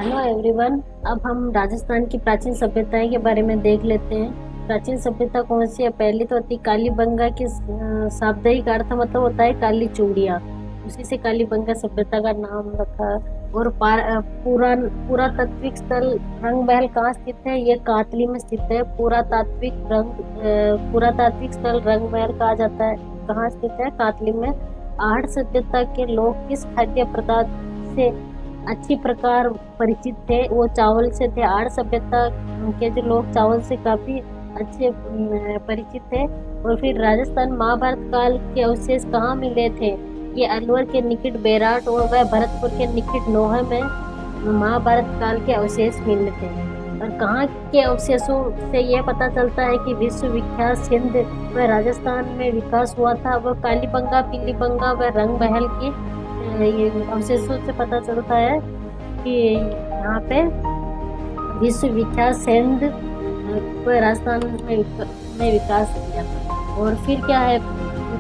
Hello everyone. अब हम राजस्थान की प्राचीन सभ्यताएं के बारे में देख लेते हैं। प्राचीन सभ्यता कौन सी है? पहली तो होती कालीबंगा की शाब्दिक अर्थ मतलब होता है काली चूड़ियाँ। उसी से कालीबंगा सभ्यता का नाम रखा। और पुरातात्विक स्थल रंग महल कहाँ स्थित है? ये कातली में स्थित है। पुरातात्विक स्थल रंग महल कहा जाता है, कहाँ स्थित है? कातली में। आहड़ सभ्यता के लोग किस खाद्य पदार्थ से अच्छी प्रकार परिचित थे? वो चावल से थे। आर्य सभ्यता के जो लोग चावल से काफी अच्छे परिचित थे। और फिर राजस्थान महाभारत काल के अवशेष कहाँ मिले थे? ये अलवर के निकट बेराट और वह भरतपुर के निकट नोहा में महाभारत काल के अवशेष मिले थे। और कहाँ के अवशेषों से यह पता चलता है कि विश्व विख्यात सिंध व राजस्थान में विकास हुआ था। वह कालीबंगा, पीलीबंगा व रंग महल की ये अवशेषों से पता चलता है कि यहाँ पे विश्व विख्यात सिंध को राजस्थान में विकास किया। और फिर क्या है?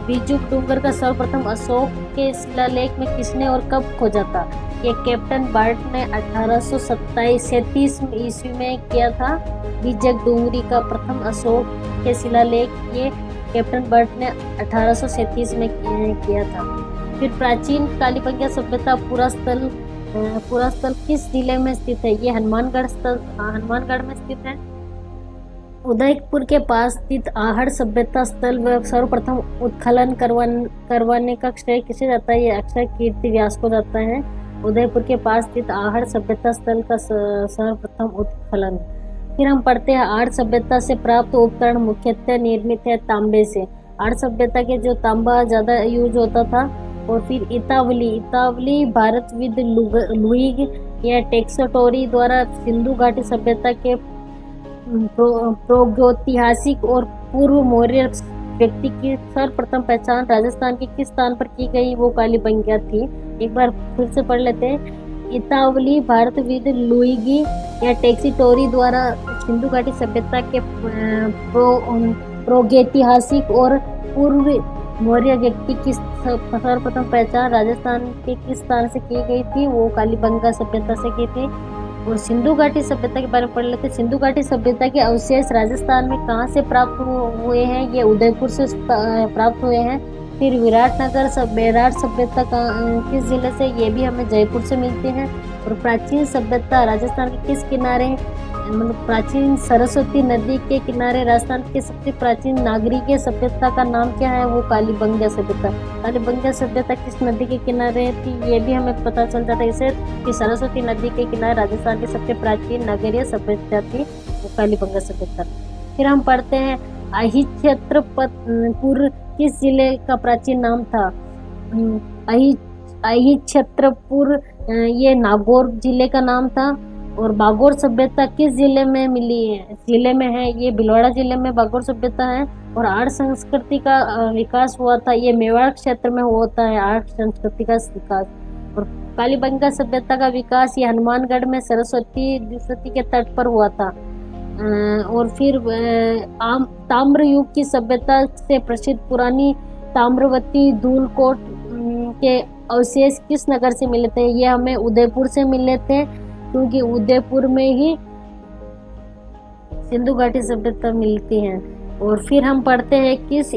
बीजुक डूंगर का सर्वप्रथम अशोक के शिलालेख में किसने और कब खोजा था? ये कैप्टन बार्ट ने 1837 ईस्वी में किया था। बीजक डूंगरी का प्रथम अशोक के शिलालेख ये कैप्टन बर्ट ने 1837 में किया था। फिर प्राचीन कालीबंगा सभ्यता पूरा स्थल किस जिले में स्थित है? ये हनुमानगढ़ में स्थित है। उदयपुर के पास स्थित आहड़ सभ्यता स्थल व सर्वप्रथम उत्खनन करवाने का श्रेय किसे जाता है? ये अक्षय कीर्ति व्यास को जाता है। उदयपुर के पास स्थित आहड़ सभ्यता स्थल का सर्वप्रथम उत्खनन। फिर हम पढ़ते हैं आर्य सभ्यता से प्राप्त उपकरण मुख्यतः निर्मित है तांबे से। आर्य सभ्यता के जो तांबा ज्यादा यूज होता था। और फिर इतावली भारत विद लुईग या टेक्सटोरी द्वारा सिंधु घाटी सभ्यता के प्रागैतिहासिक और पूर्व मौर्य व्यक्ति की सर्वप्रथम पहचान राजस्थान के किस स्थान पर की गई? वो कालीबंगा थी। एक बार फिर से पढ़ लेते हैं। इतावली भारत विद लुईगी या टेक्सटोरी द्वारा सिंधु घाटी सभ्यता के प्रागैतिहासिक और पूर्व मौर्य व्यक्ति की सर्वप्रथम पहचान राजस्थान के किस स्थान से की गई थी? वो कालीबंगा सभ्यता से की थी। और सिंधु घाटी सभ्यता के बारे में पढ़ लेते हैं। सिंधु घाटी सभ्यता के अवशेष राजस्थान में कहाँ से प्राप्त हुए हैं? ये उदयपुर से प्राप्त हुए हैं। फिर बेराट सभ्यता किस जिले से? ये भी हमें जयपुर से मिलते हैं। और प्राचीन सभ्यता राजस्थान के किस किनारे, मतलब प्राचीन सरस्वती नदी के किनारे राजस्थान के सबसे प्राचीन नागरिक सभ्यता का नाम क्या है? वो कालीबंगा सभ्यता। कालीबंगा सभ्यता किस नदी के किनारे थी? ये भी हमें पता चल जाता है इसे कि सरस्वती नदी के किनारे राजस्थान की सबसे प्राचीन नगरीय सभ्यता थी वो कालीबंगा सभ्यता। फिर हम पढ़ते हैं अहिच्छत्रपुर किस जिले का प्राचीन नाम था? अहिच्छत्रपुर ये नागौर जिले का नाम था। और बागौर सभ्यता किस जिले में है? ये भीलवाड़ा जिले में बागौर सभ्यता है। और आर्य संस्कृति का विकास हुआ था, ये मेवाड़ क्षेत्र में होता है आर्य संस्कृति का विकास। और कालीबंगा सभ्यता का विकास ये हनुमानगढ़ में सरस्वती के तट पर हुआ था। और फिर ताम्र युग की सभ्यता से प्रसिद्ध पुरानी ताम्रवती धूलकोट के अवशेष किस नगर से मिले थे? ये हमें उदयपुर से मिले थे, क्योंकि उदयपुर में ही सिंधु घाटी सभ्यता मिलती है। और फिर हम पढ़ते हैं किस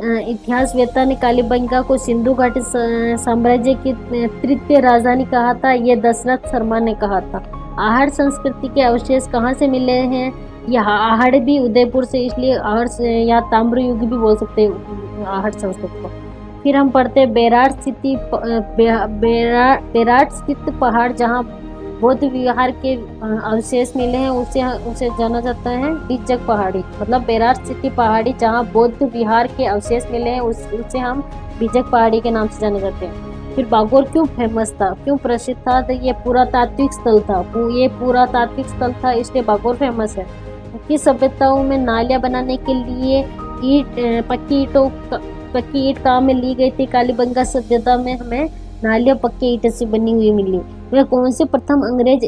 इतिहासवेत्ता ने कालीबंगा को सिंधु घाटी साम्राज्य की तृतीय राजधानी कहा था? ये दशरथ शर्मा ने कहा था। आहड़ संस्कृति के अवशेष कहाँ से मिले हैं? यह आहड़ भी उदयपुर से, इसलिए आहड़ से या ताम्र युग भी बोल सकते हैं आहड़ संस्कृति को। फिर हम पढ़ते हैं बेराट स्थित पहाड़ जहाँ बौद्ध विहार के अवशेष मिले हैं उसे जाना जाता है बीजक पहाड़ी। मतलब बेराट स्थित पहाड़ी जहाँ बौद्ध विहार के अवशेष मिले हैं उसे हम बीजक पहाड़ी के नाम से जाने जाते हैं। फिर बागौर क्यों फेमस था, क्यों प्रसिद्ध था? तो ये पुरातात्विक स्थल था, इसलिए बागौर फेमस है। किस सभ्यताओं में नालियाँ बनाने के लिए पक्की ईंट काम में ली गई थी? कालीबंगा सभ्यता में हमें नालियाँ पक्के ईंट से बनी हुई मिली। वह कौन सा प्रथम अंग्रेज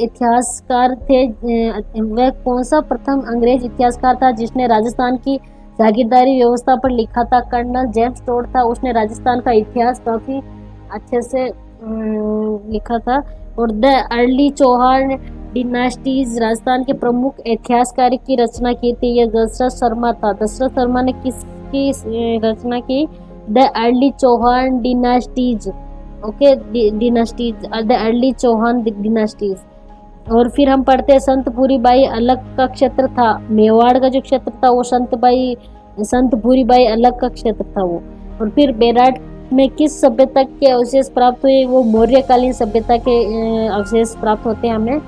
इतिहासकार था जिसने राजस्थान की जागीरदारी व्यवस्था पर लिखा था? कर्नल जेम्स टोड था। उसने राजस्थान का इतिहास काफी अच्छे से लिखा था। और द अर्ली चौहान डिनास्टीज, राजस्थान के प्रमुख इतिहासकार की रचना की थी। ये दशरथ शर्मा था। दशरथ शर्मा ने किसकी रचना की? The early Chauhan dynasties. Okay, dynasties, the early Chauhan dynasties. और फिर हम पढ़ते हैं संत भूरीबाई अलग का क्षेत्र था। मेवाड़ का जो क्षेत्र था वो संत भूरीबाई अलग का क्षेत्र था वो। और फिर बेराट में किस सभ्यता के अवशेष प्राप्त हुए? वो मौर्यकालीन सभ्यता के अवशेष प्राप्त होते हैं हमें।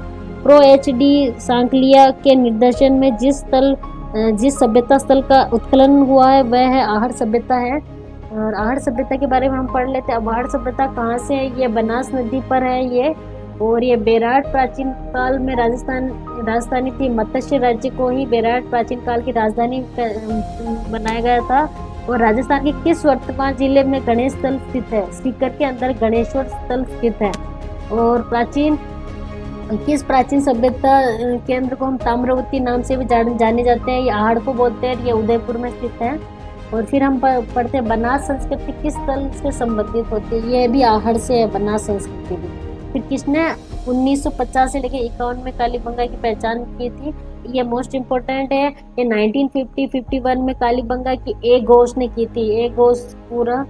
प्रो एच डी सांकलिया के निर्देशन में जिस सभ्यता स्थल का उत्खनन हुआ है वह है आहड़ सभ्यता है। और आहड़ सभ्यता के बारे में हम पढ़ लेते हैं। अब आहड़ सभ्यता कहाँ से है? ये बनास नदी पर है ये। और ये बेराट प्राचीन काल में राजधानी थी। मत्स्य राज्य को ही बेराट प्राचीन काल की राजधानी बनाया गया था। और राजस्थान के किस वर्तमान जिले में गणेश स्थल स्थित है? सीकर के अंदर गणेश्वर स्थल स्थित है। और किस प्राचीन सभ्यता केंद्र को हम ताम्रवती नाम से भी जाने जाते हैं? ये आहड़ को बोलते हैं। ये उदयपुर में स्थित है। और फिर हम पढ़ते हैं बनास संस्कृति किस स्थल से संबंधित होती है? ये भी आहड़ से है, बनास संस्कृति भी। फिर किसने 1950 से लेकर 51 में कालीबंगा की पहचान की थी? ये मोस्ट इम्पोर्टेंट है। ये 1950-51 में कालीबंगा की ए घोष ने की थी। ए घोष पूरा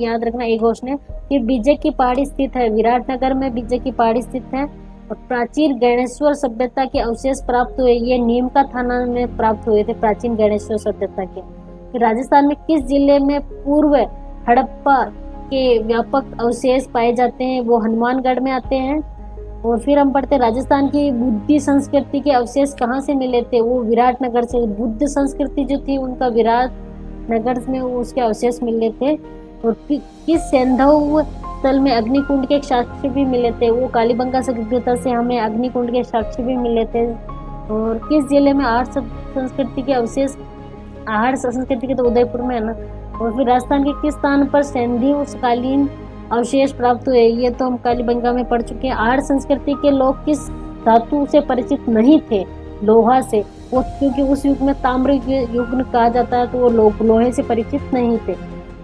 याद रखना, ए घोष ने। फिर बीजे की पहाड़ी स्थित है। विराटनगर में बीजे की पहाड़ी स्थित है। और प्राचीन गणेश्वर सभ्यता के अवशेष प्राप्त हुए, ये नीम का थाना में प्राप्त हुए थे प्राचीन गणेश्वर सभ्यता के। फिर राजस्थान में किस जिले में पूर्व हड़प्पा के व्यापक अवशेष पाए जाते हैं? वो हनुमानगढ़ में आते हैं। और फिर हम पढ़ते हैं राजस्थान की बुद्ध संस्कृति के अवशेष कहाँ से मिले थे? वो विराटनगर से। बुद्ध संस्कृति जो थी उनका विराटनगर में उसके अवशेष मिले थे। और किस सैंधव स्थल में अग्निकुंड के साक्ष्य भी मिले थे? वो कालीबंगा सभ्यता से हमें अग्निकुंड के साक्ष्य भी मिले थे। और किस जिले में आहड़ संस्कृति के अवशेष? आहड़ संस्कृति के तो उदयपुर में है ना। और फिर राजस्थान के किस स्थान पर सैंधव कालीन अवशेष प्राप्त हुए? ये तो हम कालीबंगा में पढ़ चुके हैं। आहड़ संस्कृति के लोग किस धातु से परिचित नहीं थे? लोहा से। वो क्योंकि उस युग में ताम्र युग कहा जाता है, तो वो लोग लोहे से परिचित नहीं थे।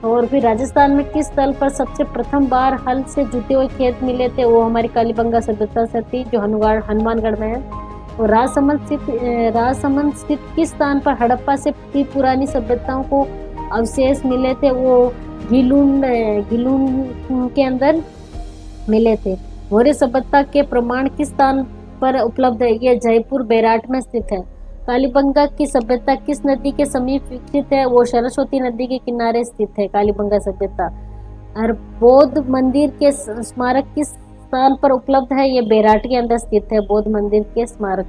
और फिर राजस्थान में किस स्थल पर सबसे प्रथम बार हल से जुते हुए खेत मिले थे? वो हमारी कालीबंगा सभ्यता से थी जो हनुमानगढ़ में है। और राजसमंद स्थित किस स्थान पर हड़प्पा से पुरानी सभ्यताओं को अवशेष मिले थे? वो गीलून के अंदर मिले थे। मौर्य सभ्यता के प्रमाण किस स्थान पर उपलब्ध है? ये जयपुर बेराट में स्थित है। कालीबंगा की सभ्यता किस नदी के समीप विकसित है? वो सरस्वती नदी के किनारे स्थित है कालीबंगा सभ्यता। और बौद्ध मंदिर के स्मारक किस स्थान पर उपलब्ध है? ये बेराट के अंदर स्थित है बौद्ध मंदिर के स्मारक।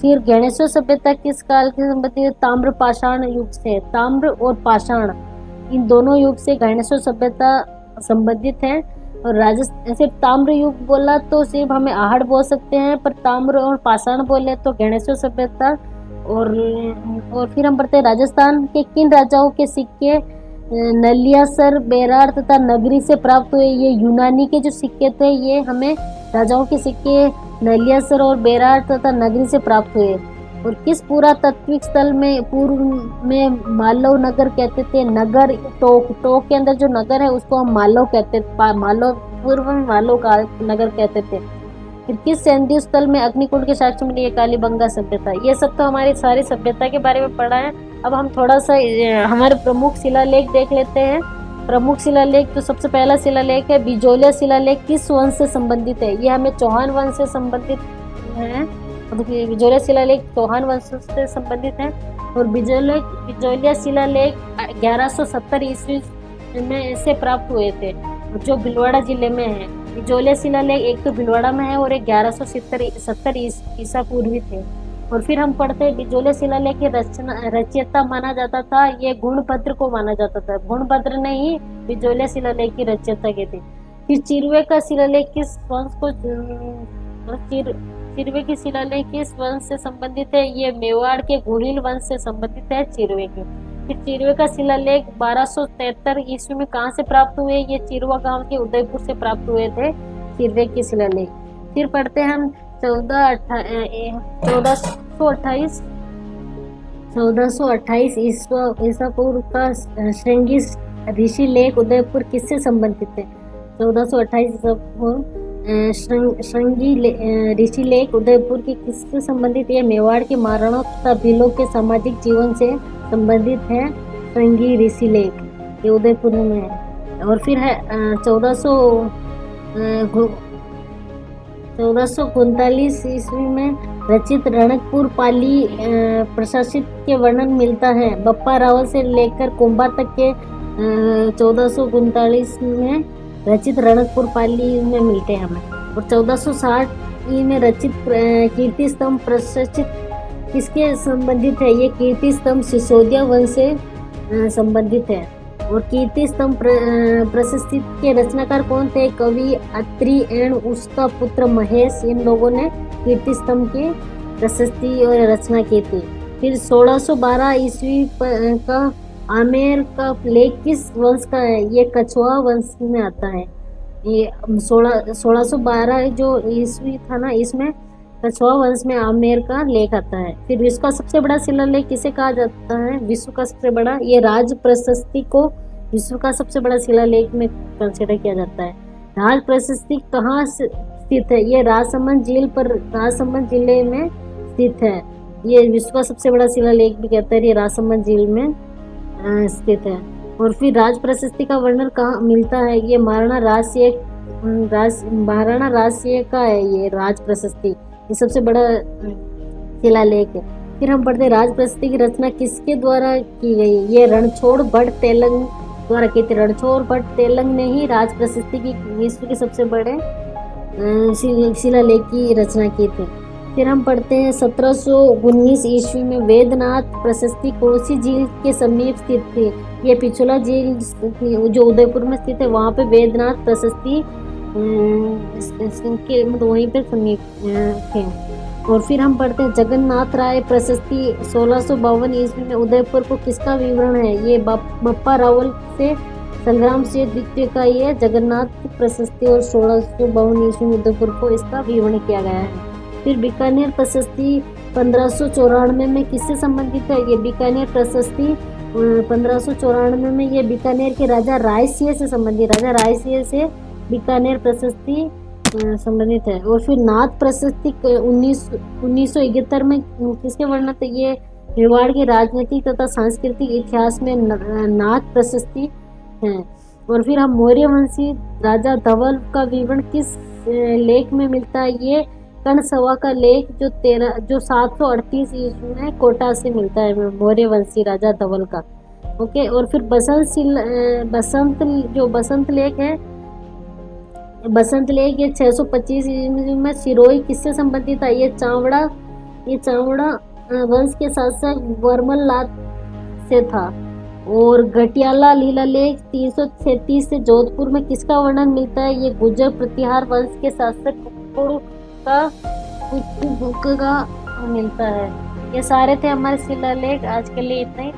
फिर गणेश्वर सभ्यता किस काल के संबंधित? ताम्र पाषाण युग से। ताम्र और पाषाण इन दोनों युग से गणेश्वर सभ्यता संबंधित है। और राजस्थान सिर्फ ताम्र युग बोला तो सिर्फ हमें आहड़ बोल सकते हैं, पर ताम्र और पाषाण बोले तो गणेश्वर सभ्यता। और फिर हम पढ़ते हैं राजस्थान के किन राजाओं के सिक्के नलियासर, बेरार तथा नगरी से प्राप्त हुए? ये यूनानी के जो सिक्के थे ये हमें राजाओं के सिक्के नलियासर और बेरार तथा नगरी से प्राप्त हुए। और किस पुरातात्विक स्थल में पूर्व में मालव नगर कहते थे? नगर टोक के अंदर जो नगर है उसको हम मालव कहते थे। मालव पूर्व में मालव का नगर कहते थे। फिर किस सैंधव स्थल में अग्निकुंड के साक्ष्य मिले? ये कालीबंगा सभ्यता। ये सब तो हमारी सारी सभ्यता के बारे में पढ़ा है। अब हम थोड़ा सा हमारे प्रमुख शिलालेख देख लेते हैं। प्रमुख शिलालेख तो सबसे पहला शिलालेख है बिजोलिया शिलालेख। किस वंश से संबंधित है? ये हमें चौहान वंश से संबंधित है। बिजोलिया शिलालेख चौहान वंश से संबंधित है। और बिजोलिया शिलालेख 1170 ईस्वी में से प्राप्त हुए थे, जो भीलवाड़ा जिले में है। बिजोलिया शिलालेख एक तो भीलवाड़ा में है और एक 1170 ईसा पूर्वी थे। और फिर हम पढ़ते हैं बिजोलिया शिलालेख के रचयिता माना जाता था, ये गुणभद्र को माना जाता था। गुणभद्र ने ही बिजोलिया शिलालेख की रचयिता की थी। फिर चिरवे का शिलालेख किस वंश को चिरवे की शिलालेख किस वंश से संबंधित है? ये मेवाड़ के घुरिल वंश से संबंधित है चिरवे के। फिर चिरवे का शिलालेख 1273 ईस्वी में कहाँ से प्राप्त हुए? ये चिरवा गांव के उदयपुर से प्राप्त हुए थे चिरवे के शिलालेख। फिर पढ़ते हैं हम 1428 ईसा पूर्व का श्रृंगी ऋषि लेख उदयपुर किससे संबंधित है? 1428 ईसा पूर्व श्रृंगी ऋषिलेख उदयपुर की किससे संबंधित? ये मेवाड़ के महाराणाओं तथा भीलों के सामाजिक जीवन से संबंधित है। श्रृंगी ऋषिलेख ये उदयपुर में है। और फिर है 1439 ईस्वी में रचित रणकपुर पाली प्रशासित के वर्णन मिलता है। बप्पा रावल से लेकर कोंबा तक के 1439 में रचित रणकपुर पाली में मिलते हैं हमें। और 1460 में रचित कीर्ति स्तंभ प्रशासित किसके संबंधित है? ये कीर्ति स्तंभ सिसोदिया वंश से संबंधित है। और कीर्ति स्तंभ प्रशस्ति के रचनाकार कौन थे? कवि अत्रि एवं उसका पुत्र महेश, इन लोगों ने कीर्ति स्तंभ की प्रशस्ति और रचना की थी। फिर 1612 ईस्वी का आमेर का लेख किस वंश का है? ये कछुआ वंश में आता है। ये 1612 जो ईस्वी था ना, इसमें कछुआ वंश में आमेर का लेख आता है। फिर विश्व का सबसे बड़ा शिलालेख किसे कहा जाता है? विश्व का सबसे बड़ा, ये राज प्रशस्ति को विश्व का सबसे बड़ा शिलालेख में कंसिडर किया जाता है। राज प्रशस्ति कहाँ स्थित है? ये राजसमंद झील पर, राजसमंद जिले में स्थित है। ये विश्व का सबसे बड़ा शिलालेख भी कहते हैं, ये राजसमंद झील में स्थित है। और फिर राज प्रशस्ति का वर्णन कहाँ मिलता है? ये महाराणा राजसिंह का है ये राज प्रशस्ति, ये सबसे बड़ा शिलालेख है। फिर हम पढ़ते हैं राज प्रशस्ति की रचना किसके द्वारा की गई? ये रणछोड़ भट्ट तेलंग द्वारा की थी। रणछोड़ भट्ट तेलंग ने ही राज प्रशस्ति की विश्व के सबसे बड़े शिलालेख की रचना की थी। फिर हम पढ़ते हैं 1719 ईस्वी में वेदनाथ प्रशस्ति कोसी झील के समीप स्थित थी। ये पिछोला झील जो उदयपुर में स्थित है, वहाँ पे वेदनाथ प्रशस्ति के मतलब वहीं पे समीप थे। और फिर हम पढ़ते हैं जगन्नाथ राय प्रशस्ति 1652 ईस्वी में उदयपुर को किसका विवरण है? ये बप्पा रावल से संग्राम सिंह द्वितीय का ये जगन्नाथ प्रशस्ति और 1652 ईस्वी में उदयपुर को इसका विवरण किया गया है। फिर बीकानेर प्रशस्ति 1594 में किससे संबंधित है? ये बीकानेर प्रशस्ति 1594 में ये बीकानेर के राजा राय सिंह से संबंधित, राजा राय सिंह से बीकानेर प्रशस्ति संबंधित है। और फिर नाथ प्रशस्ति 1971 में किसके वर्णन थे? ये मेवाड़ के राजनीतिक तथा सांस्कृतिक इतिहास में नाथ प्रशस्ति है। और फिर हम मौर्य वंशी राजा धवल का विवरण किस लेख में मिलता है? ये कणसवा का लेख जो 738 ईस्वी में कोटा से मिलता है, मौर्य वंशी राजा धवल का। ओके। और फिर बसंत लेख है, बसंत लेख ये 625 ईस्वी में सिरोही किससे संबंधित था? ये चावड़ा वंश के शासक वर्मल लाल से था। और घटियाला लीला लेख 336 से जोधपुर में किसका वर्णन मिलता है? ये गुर्जर प्रतिहार वंश के शासक का मिलता है। ये सारे थे हमारे शिलालेख। आज के लिए इतना ही।